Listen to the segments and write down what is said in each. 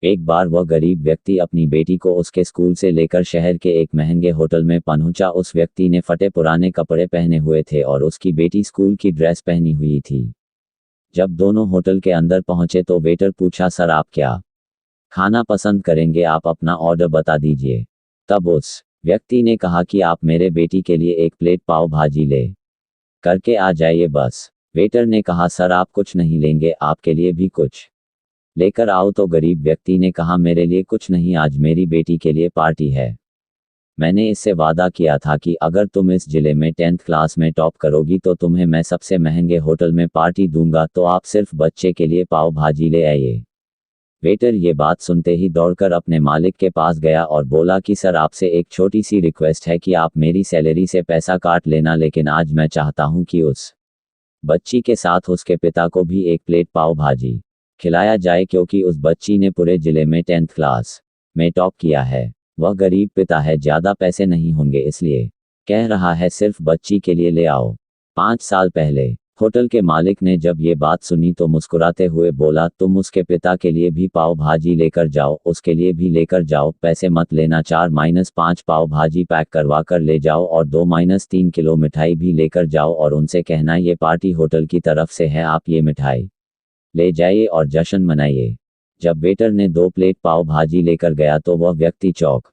एक बार वह गरीब व्यक्ति अपनी बेटी को उसके स्कूल से लेकर शहर के एक महंगे होटल में पहुंचा। उस व्यक्ति ने फटे पुराने कपड़े पहने हुए थे और उसकी बेटी स्कूल की ड्रेस पहनी हुई थी। जब दोनों होटल के अंदर पहुंचे तो वेटर पूछा, सर आप क्या खाना पसंद करेंगे, आप अपना ऑर्डर बता दीजिए। तब उस व्यक्ति ने कहा कि आप मेरे बेटी के लिए एक प्लेट पाव भाजी ले करके आ जाइए बस। वेटर ने कहा, सर आप कुछ नहीं लेंगे, आपके लिए भी कुछ लेकर आओ। तो गरीब व्यक्ति ने कहा, मेरे लिए कुछ नहीं, आज मेरी बेटी के लिए पार्टी है। मैंने इससे वादा किया था कि अगर तुम इस जिले में 10th क्लास में टॉप करोगी तो तुम्हें मैं सबसे महंगे होटल में पार्टी दूंगा, तो आप सिर्फ बच्चे के लिए पाव भाजी ले आइए। वेटर ये बात सुनते ही दौड़कर अपने मालिक के पास गया और बोला कि सर आपसे एक छोटी सी रिक्वेस्ट है कि आप मेरी सैलरी से पैसा काट लेना, लेकिन आज मैं चाहता हूं कि उस बच्ची के साथ उसके पिता को भी एक प्लेट पाव भाजी खिलाया जाए, क्योंकि उस बच्ची ने पूरे जिले में 10th क्लास में टॉप किया है। वह गरीब पिता है, ज़्यादा पैसे नहीं होंगे, इसलिए कह रहा है सिर्फ बच्ची के लिए ले आओ। 5 साल पहले होटल के मालिक ने जब ये बात सुनी तो मुस्कुराते हुए बोला, तुम उसके पिता के लिए भी पाव भाजी लेकर जाओ, उसके लिए भी लेकर जाओ, पैसे मत लेना, 4-5 पाव भाजी पैक करवा कर ले जाओ और 2-3 किलो मिठाई भी लेकर जाओ और उनसे कहना ये पार्टी होटल की तरफ से है, आप ये मिठाई ले जाइए और जश्न मनाइए। जब वेटर ने 2 प्लेट पाव भाजी लेकर गया तो वह व्यक्ति चौंक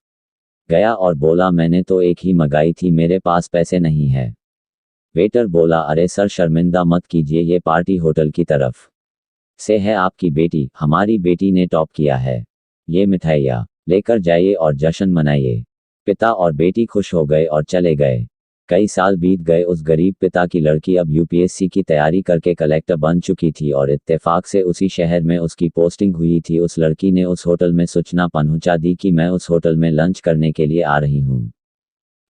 गया और बोला, मैंने तो एक ही मंगाई थी, मेरे पास पैसे नहीं है। वेटर बोला, अरे सर शर्मिंदा मत कीजिए, ये पार्टी होटल की तरफ से है, आपकी बेटी, हमारी बेटी ने टॉप किया है, ये मिठाइयाँ लेकर जाइए और जश्न मनाइए। पिता और बेटी खुश हो गए और चले गए। कई साल बीत गए। उस गरीब पिता की लड़की अब यूपीएससी की तैयारी करके कलेक्टर बन चुकी थी और इत्तेफाक से उसी शहर में उसकी पोस्टिंग हुई थी। उस लड़की ने उस होटल में सूचना पहुंचा दी कि मैं उस होटल में लंच करने के लिए आ रही हूं।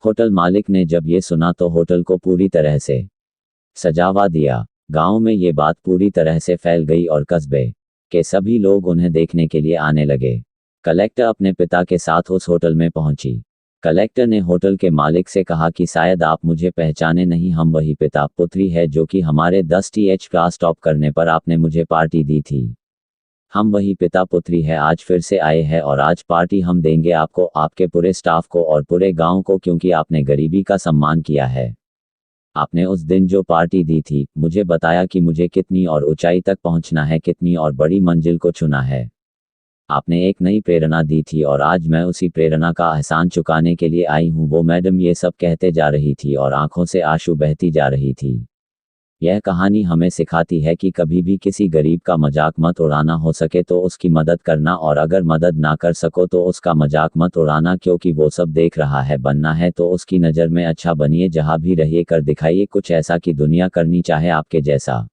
होटल मालिक ने जब ये सुना तो होटल को पूरी तरह से सजावा दिया। गांव में ये बात पूरी तरह से फैल गई और कस्बे के सभी लोग उन्हें देखने के लिए आने लगे। कलेक्टर अपने पिता के साथ उस होटल में पहुंची। कलेक्टर ने होटल के मालिक से कहा कि शायद आप मुझे पहचाने नहीं, हम वही पिता पुत्री है जो कि हमारे 10th क्लास टॉप करने पर आपने मुझे पार्टी दी थी। हम वही पिता पुत्री है, आज फिर से आए हैं और आज पार्टी हम देंगे आपको, आपके पूरे स्टाफ को और पूरे गांव को, क्योंकि आपने गरीबी का सम्मान किया है। आपने उस दिन जो पार्टी दी थी, मुझे बताया कि मुझे कितनी और ऊंचाई तक पहुंचना है, कितनी और बड़ी मंजिल को चुना है। आपने एक नई प्रेरणा दी थी और आज मैं उसी प्रेरणा का एहसान चुकाने के लिए आई हूँ। वो मैडम ये सब कहते जा रही थी और आंखों से आंसू बहती जा रही थी। यह कहानी हमें सिखाती है कि कभी भी किसी गरीब का मजाक मत उड़ाना, हो सके तो उसकी मदद करना, और अगर मदद ना कर सको तो उसका मजाक मत उड़ाना, क्योंकि वो सब देख रहा है। बनना है तो उसकी नज़र में अच्छा बनिए, जहाँ भी रहिए कर दिखाइए कुछ ऐसा कि दुनिया करनी चाहे आपके जैसा।